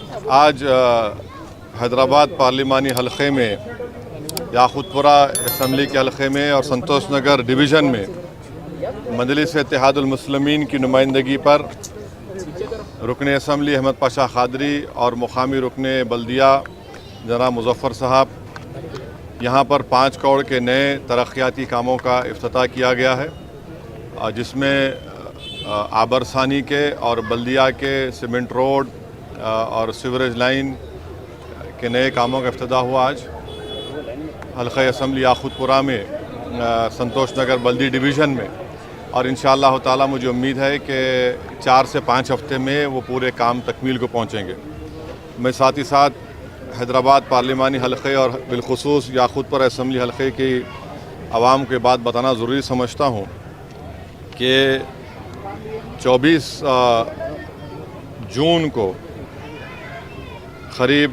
आज हैदराबाद पार्लिमानी हलक़े में, याक़ूतपुरा असम्बली के हलक़े में और संतोष नगर डिवीज़न में मजलिस इत्तेहादुल मुस्लिमीन की नुमाइंदगी पर रुकन असम्बली अहमद पाशा क़ादरी और मुक़ामी रुकन बल्दिया जनाब मुज़फ़्फ़र साहब, यहाँ पर 5 करोड़ के नए तरक्याती कामों का इफ्तिताह किया गया है, जिसमें आबरसानी के और बल्दिया के सीमेंट रोड और सीवरेज लाइन के नए कामों का इफ्तिताह हुआ। आज हल्क़ा असम्बली याक़ूतपुरा में संतोष नगर बल्दी डिवीज़न में, और इंशाअल्लाह ताला मुझे उम्मीद है कि 4 से 5 हफ्ते में वो पूरे काम तकमील को पहुँचेंगे। मैं साथ ही साथ हैदराबाद पार्लिमानी हलक़े और बिलख़ुसूस याक़ूतपुरा असम्बली हलक़े की आवाम के बात बताना ज़रूरी समझता हूँ कि 24 जून को क़रीब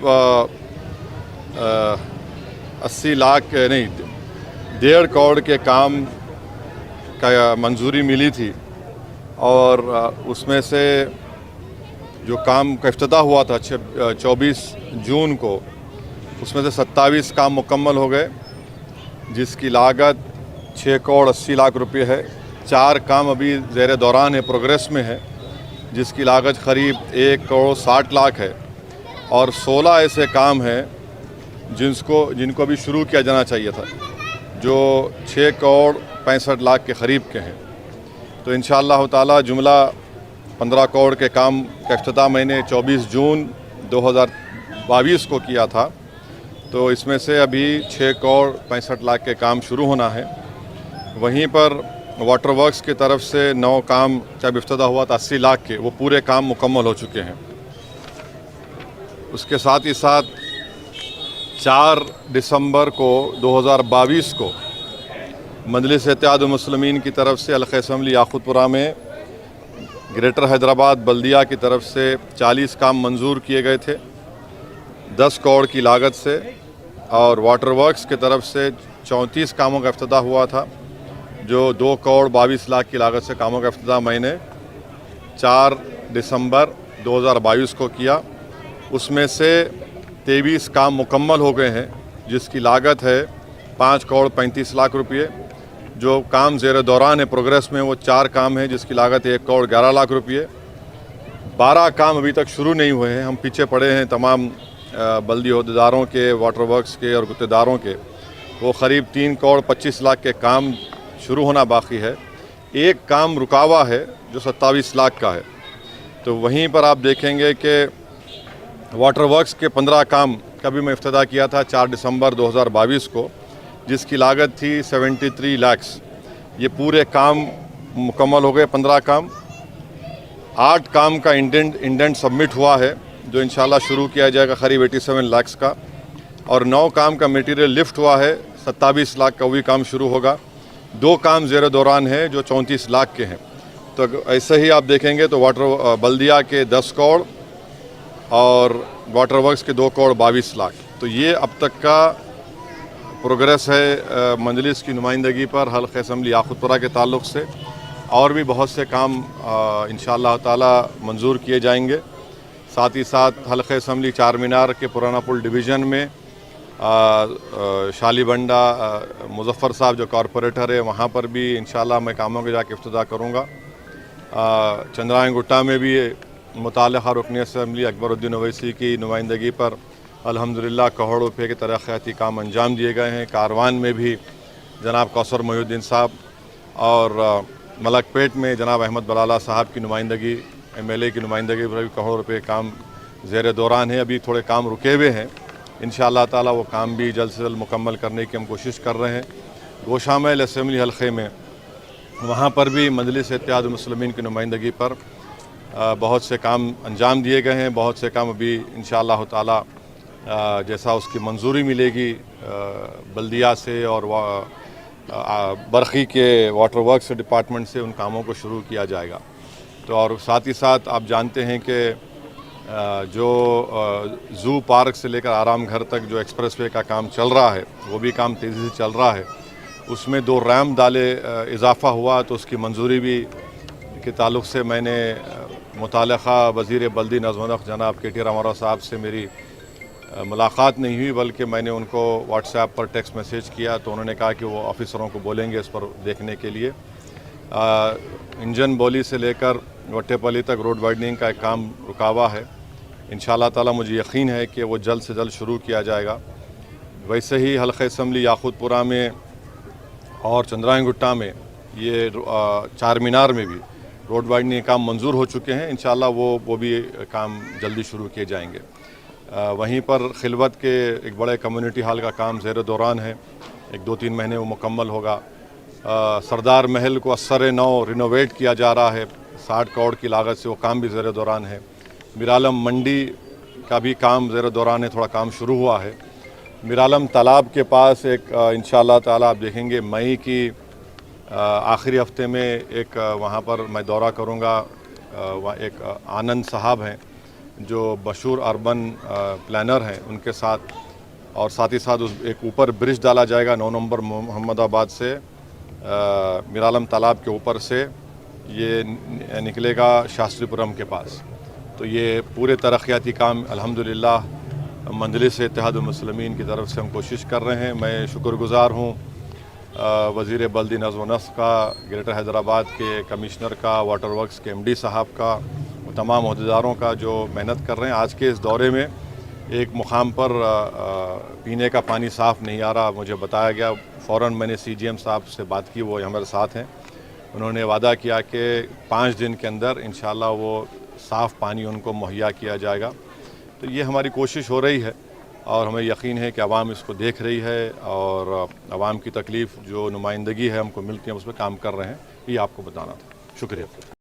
80 लाख नहीं 1.5 करोड़ के काम का मंजूरी मिली थी, और उसमें से जो काम का इफ्तिताह हुआ था 24 जून को, उसमें से 27 काम मुकम्मल हो गए, जिसकी लागत 6 करोड़ 80 लाख रुपये है। 4 काम अभी ज़ेर दौरान है, प्रोग्रेस में है, जिसकी लागत क़रीब 1 करोड़ 60 लाख है, और 16 ऐसे काम हैं जिनको अभी शुरू किया जाना चाहिए था, जो 6 करोड़ 65 लाख के क़रीब के हैं। तो इंशाअल्लाह ताला जुमला 15 करोड़ के काम का इफ्तिताह मैंने 24 जून 2022 को किया था, तो इसमें से अभी 6 करोड़ 65 लाख के काम शुरू होना है। वहीं पर वाटर वर्क्स की तरफ से 9 काम जब इफ्तिताह हुआ था 80 लाख के, वो पूरे काम मुकम्मल हो चुके हैं। उसके साथ ही साथ 4 दिसंबर को 2022 को मजलिस इत्तेहादुल मुस्लिमीन की तरफ से हल्क़ा असम्बली याक़ूतपुरा में ग्रेटर हैदराबाद बल्दिया की तरफ से 40 काम मंजूर किए गए थे 10 करोड़ की लागत से, और वाटर वर्क्स की तरफ से 34 कामों का इफ्तिताह हुआ था, जो 2 करोड़ 22 लाख की लागत से कामों का इफ्तिताह मैंने 4 दिसंबर 2022 को किया। उसमें से 23 काम मुकम्मल हो गए हैं, जिसकी लागत है 5 करोड़ 35 लाख रुपये। जो काम ज़ेर दौरान है, प्रोग्रेस में, वो 4 काम हैं, जिसकी लागत 1 करोड़ 11 लाख रुपये। 12 काम अभी तक शुरू नहीं हुए हैं, हम पीछे पड़े हैं तमाम बल्दी अहदेदारों के, वाटर वर्क्स के और गुत्तेदारों के। वो क़रीब 3 करोड़ 25 लाख के काम शुरू होना बाकी है। एक काम रुका हुआ है जो 27 लाख का है। तो वहीं पर आप देखेंगे कि वाटर वर्क्स के 15 काम का भी मैं इफ्तिताह किया था 4 दिसंबर 2022 को, जिसकी लागत थी 73 लाख। ये पूरे काम मुकम्मल हो गए, 15 काम। 8 काम का इंडेंट सबमिट हुआ है, जो इंशाल्लाह शुरू किया जाएगा क़रीब 87 लाख का, और 9 काम का मटेरियल लिफ्ट हुआ है 27 लाख का, वही काम शुरू होगा। 2 काम ज़ेर दौरान है जो 34 लाख के हैं। तो ऐसे ही आप देखेंगे तो वाटर बल्दिया के 10 करोड़ और वाटर वर्क्स के 2 करोड़ 22 लाख। तो ये अब तक का प्रोग्रेस है मजलिस की नुमाइंदगी पर हल्क़ा असम्बली याक़ूतपुरा के ताल्लुक़ से। और भी बहुत से काम इंशाअल्लाह ताला मंजूर किए जाएंगे। साथ ही साथ हल्क़ा असम्बली चार मीनार के पुराना पुल डिवीज़न में शालीबंडा मुज़फ़्फ़र साहब जो कॉरपोरेटर है, वहाँ पर भी इंशाअल्लाह मैं कामों के जाके इफ्तिताह करूँगा। चंद्रायन गुट्टा में भी मुताल्लिक़ा रुकन असम्बली अकबरुद्दीन ओवैसी की नुमाइंदगी पर अल्हम्दुलिल्लाह करोड़ों रुपये के तरक्याती काम अंजाम दिए गए हैं। कारवान में भी जनाब कौसर मोहिउद्दीन साहब, और मलकपेट में जनाब अहमद बलाला साहब की नुमाइंदगी, MLA की नुमाइंदगी पर भी करोड़ों रुपये काम ज़ेर दौरान है। अभी थोड़े काम रुके हुए हैं, इंशाअल्लाह ताला वो काम भी जल्द से जल्द मुकम्मल करने की हम कोशिश कर रहे हैं। गोशामैल असम्बली हलक़े में, वहाँ पर भी मजलिस इत्तेहादुल मुस्लिमीन की नुमाइंदगी पर बहुत से काम अंजाम दिए गए हैं। बहुत से काम अभी इंशाअल्लाह ताला जैसा उसकी मंजूरी मिलेगी बल्दिया से और बरखी के वाटर वर्क्स डिपार्टमेंट से, उन कामों को शुरू किया जाएगा। तो और साथ ही साथ आप जानते हैं कि जो ज़ू पार्क से लेकर आराम घर तक जो एक्सप्रेसवे का काम चल रहा है, वो भी काम तेज़ी से चल रहा है। उसमें 2 रैम डाले इजाफ़ा हुआ, तो उसकी मंजूरी भी के ताल्लुक़ से मैंने मुतालिका वज़ीर बल्दी नज़्म जनाब के टी रामाराव साहब से मेरी मुलाकात नहीं हुई, बल्कि मैंने उनको व्हाट्सएप पर टेक्स्ट मैसेज किया तो उन्होंने कहा कि वो ऑफिसरों को बोलेंगे इस पर देखने के लिए। इंजन बोली से लेकर वट्टेपली तक रोड वाइडनिंग का एक काम रुका हुआ है। इंशाअल्लाह ताला मुझे यकीन है कि वो जल्द से जल्द शुरू किया जाएगा। वैसे ही हल्क़ा असम्बली याक़ूतपुरा में और चंद्रायन गुट्टा में ये चार मीनार में भी रोड वाइडनिंग काम मंजूर हो चुके हैं। इंशाअल्लाह वो भी काम जल्दी शुरू किए जाएंगे। वहीं पर खिलवत के एक बड़े कम्युनिटी हॉल का काम ज़ेर दौरान है, एक 2-3 महीने वो मुकम्मल होगा। सरदार महल को असर नौ रिनोवेट किया जा रहा है, 60 करोड़ की लागत से, वो काम भी ज़ेर दौरान है। मीरालम मंडी का भी काम ज़ेर दौरान है, थोड़ा काम शुरू हुआ है। मीरालम तालाब के पास एक इंशाअल्लाह ताला आप देखेंगे मई की आखिरी हफ्ते में एक वहाँ पर मैं दौरा करूँगा। वहाँ एक आनंद साहब हैं जो मशहूर अर्बन प्लानर हैं, उनके साथ, और साथ ही साथ उस एक ऊपर ब्रिज डाला जाएगा 9 नंबर मोहम्मदाबाद से मीरालम तालाब के ऊपर से ये निकलेगा शास्त्रीपुरम के पास। तो ये पूरे तरक्याती काम अल्हम्दुलिल्लाह मजलिस इत्तेहादुल मुस्लिमीन की तरफ से हम कोशिश कर रहे हैं। मैं शुक्रगुज़ार हूँ वज़ीर बल्दी नज़्म व नस्क़ का, ग्रेटर हैदराबाद के कमिश्नर का, वाटर वर्क्स के MD साहब का, तमाम अहदेदारों का जो मेहनत कर रहे हैं। आज के इस दौरे में एक मुकाम पर पीने का पानी साफ़ नहीं आ रहा, मुझे बताया गया। फ़ौरन मैंने CGM साहब से बात की, वो हमारे साथ हैं। उन्होंने वादा किया कि 5 दिन के अंदर इंशाअल्लाह वो साफ़ पानी उनको मुहैया किया जाएगा। तो ये हमारी कोशिश हो रही है और हमें यकीन है कि आवाम इसको देख रही है और आवाम की तकलीफ़ जो नुमाइंदगी है हमको मिलती है, उस पर काम कर रहे हैं। ये आपको बताना था। शुक्रिया।